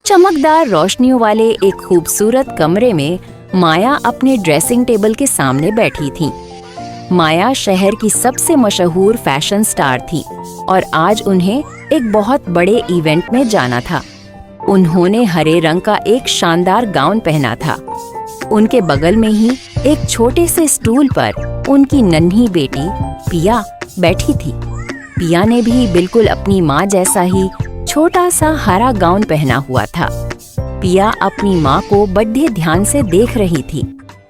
चमकदार रोशनियों वाले एक खूबसूरत कमरे में माया अपने ड्रेसिंग टेबल के सामने बैठी थी। माया शहर की सबसे मशहूर फैशन स्टार थी और आज उन्हें एक बहुत बड़े इवेंट में जाना था। उन्होंने हरे रंग का एक शानदार गाउन पहना था। उनके बगल में ही एक छोटे से स्टूल पर उनकी नन्ही बेटी पिया बैठी थी। पिया ने भी बिल्कुल अपनी माँ जैसा ही छोटा सा हरा गाउन पहना हुआ था। पिया अपनी माँ को बड़े ध्यान से देख रही थी।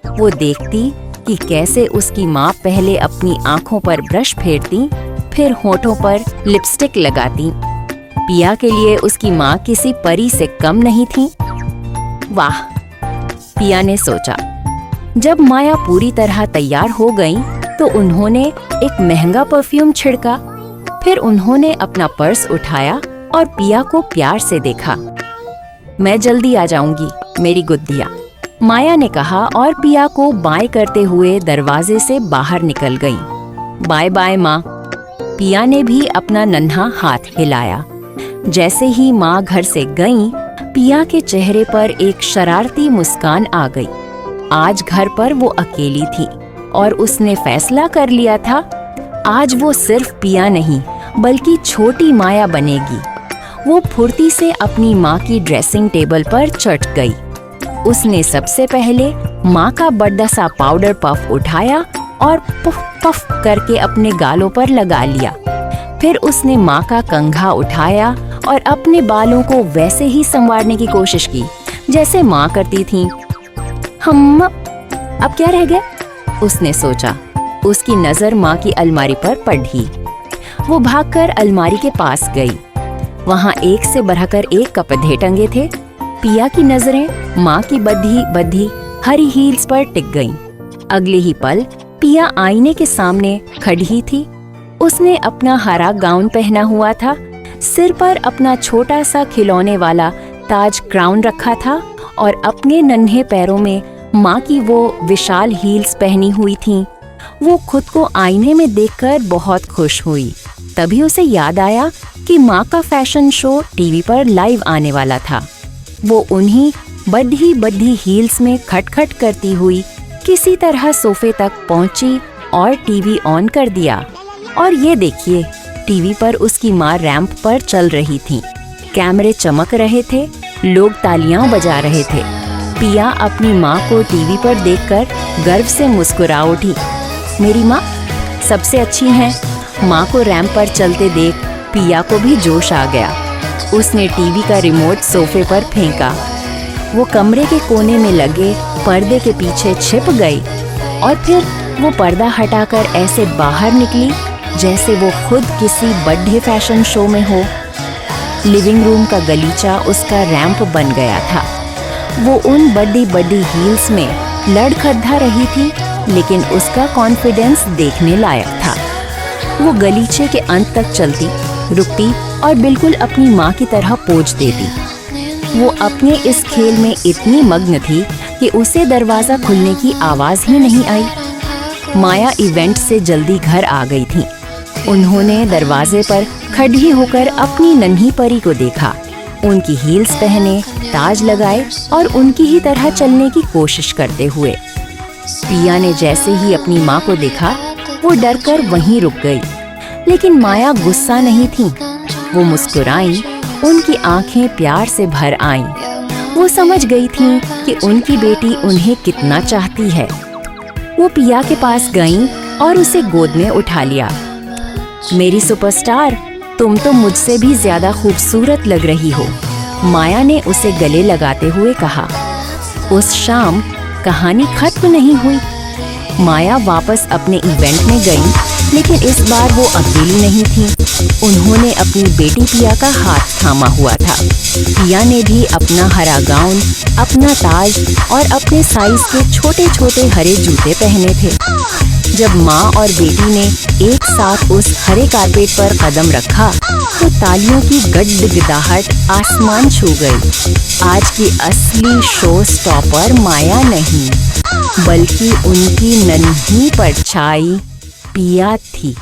वो देखती कि कैसे उसकी माँ पहले अपनी आँखों पर ब्रश फेरती, फिर होठों पर लिपस्टिक लगाती। पिया के लिए उसकी माँ किसी परी से कम नहीं थी। वाह, पिया ने सोचा। जब माया पूरी तरह तैयार हो गई तो उन्होंने एक महंगा परफ्यूम छिड़का। फिर उन्होंने अपना पर्स उठाया और पिया को प्यार से देखा। मैं जल्दी आ जाऊंगी मेरी गुद्दिया, माया ने कहा और पिया को बाय करते हुए दरवाजे से बाहर निकल गई। बाय बाय माँ। पिया ने भी अपना नन्हा हाथ हिलाया। जैसे ही माँ घर से गईं, पिया के चेहरे पर एक शरारती मुस्कान आ गई। आज घर पर वो अकेली थी और उसने फैसला कर लिया था, आज वो सिर्फ पिया नहीं बल्कि छोटी माया बनेगी। वो फुर्ती से अपनी माँ की ड्रेसिंग टेबल पर चढ़ गई। उसने सबसे पहले माँ का बड़ा सा पाउडर पफ उठाया और पुफ पफ करके अपने गालों पर लगा लिया। फिर उसने माँ का कंघा उठाया और अपने बालों को वैसे ही संवारने की कोशिश की जैसे माँ करती थी। अब क्या रह गया, उसने सोचा। उसकी नजर माँ की अलमारी पर पड़ी। वो भागकर अलमारी के पास गई। वहाँ एक से बढ़कर एक कपड़े टंगे थे। पिया की नजरें माँ की बधी बधी हरी हील्स पर टिक गईं। अगले ही पल पिया आईने के सामने खड़ी थी। उसने अपना हरा गाउन पहना हुआ था, सिर पर अपना छोटा सा खिलौने वाला ताज क्राउन रखा था और अपने नन्हे पैरों में माँ की वो विशाल हील्स पहनी हुई थीं। वो खुद को आईने में देखकर बहुत खुश हुई। तभी उसे याद आया कि माँ का फैशन शो टीवी पर लाइव आने वाला था। वो उन्हीं बड़ी बड़ी हील्स में खटखट करती हुई किसी तरह सोफे तक पहुंची और टीवी ऑन कर दिया। और ये देखिए, टीवी पर उसकी माँ रैंप पर चल रही थी। कैमरे चमक रहे थे, लोग तालियां बजा रहे थे। पिया अपनी माँ को टीवी पर देखकर गर्व से मुस्कुरा उठी। मेरी माँ सबसे अच्छी हैं। माँ को रैंप पर चलते देख पिया को भी जोश आ गया। उसने टीवी का रिमोट सोफे पर फेंका। वो कमरे के कोने में लगे पर्दे के पीछे छिप गई और फिर वो पर्दा हटाकर ऐसे बाहर निकली जैसे वो खुद किसी बड़े फैशन शो में हो। लिविंग रूम का गलीचा उसका रैंप बन गया था। वो उन बड़ी बड़ी हील्स में लड़खड़ा रही थी, लेकिन उसका कॉन्फिडेंस देखने लायक था। वो गलीचे के अंत तक चलती, रुकती और बिल्कुल अपनी माँ की तरह पोज देती। वो अपने इस खेल में इतनी मग्न थी कि उसे दरवाजा खुलने की आवाज ही नहीं आई। माया इवेंट से जल्दी घर आ गई थी। उन्होंने दरवाजे पर खड़ी होकर अपनी नन्ही परी को देखा। उनकी हील्स पहने, ताज लगाए और उनकी ही तरह चलने की कोशिश करते हुए। पिया ने जैसे ही अपनी माँ को देखा, वो डरकर वहीं रुक गई। लेकिन माया गुस्सा नहीं थी। वो मुस्कुराई, उनकी आंखें प्यार से भर आईं। वो समझ गई थी कि उनकी बेटी उन्हें कितना चाहती है। वो पिया के पास गईं और उसे गोद में उठा लिया। मेरी सुपरस्टार, तुम तो मुझसे भी ज्यादा खूबसूरत लग रही हो, माया ने उसे गले लगाते हुए कहा। उस शाम कहानी खत्म नहीं हुई। माया वापस अपने इवेंट में गई, लेकिन इस बार वो अकेली नहीं थी। उन्होंने अपनी बेटी पिया का हाथ थामा हुआ था। पिया ने भी अपना हरा गाउन, अपना ताज और अपने साइज के छोटे छोटे हरे जूते पहने थे। जब माँ और बेटी ने एक साथ उस हरे कारपेट पर कदम रखा तो तालियों की गड़गड़ाहट आसमान छू गई। आज की असली शो स्टॉपर माया नहीं, बल्कि उनकी नन्ही परछाई पिया थी।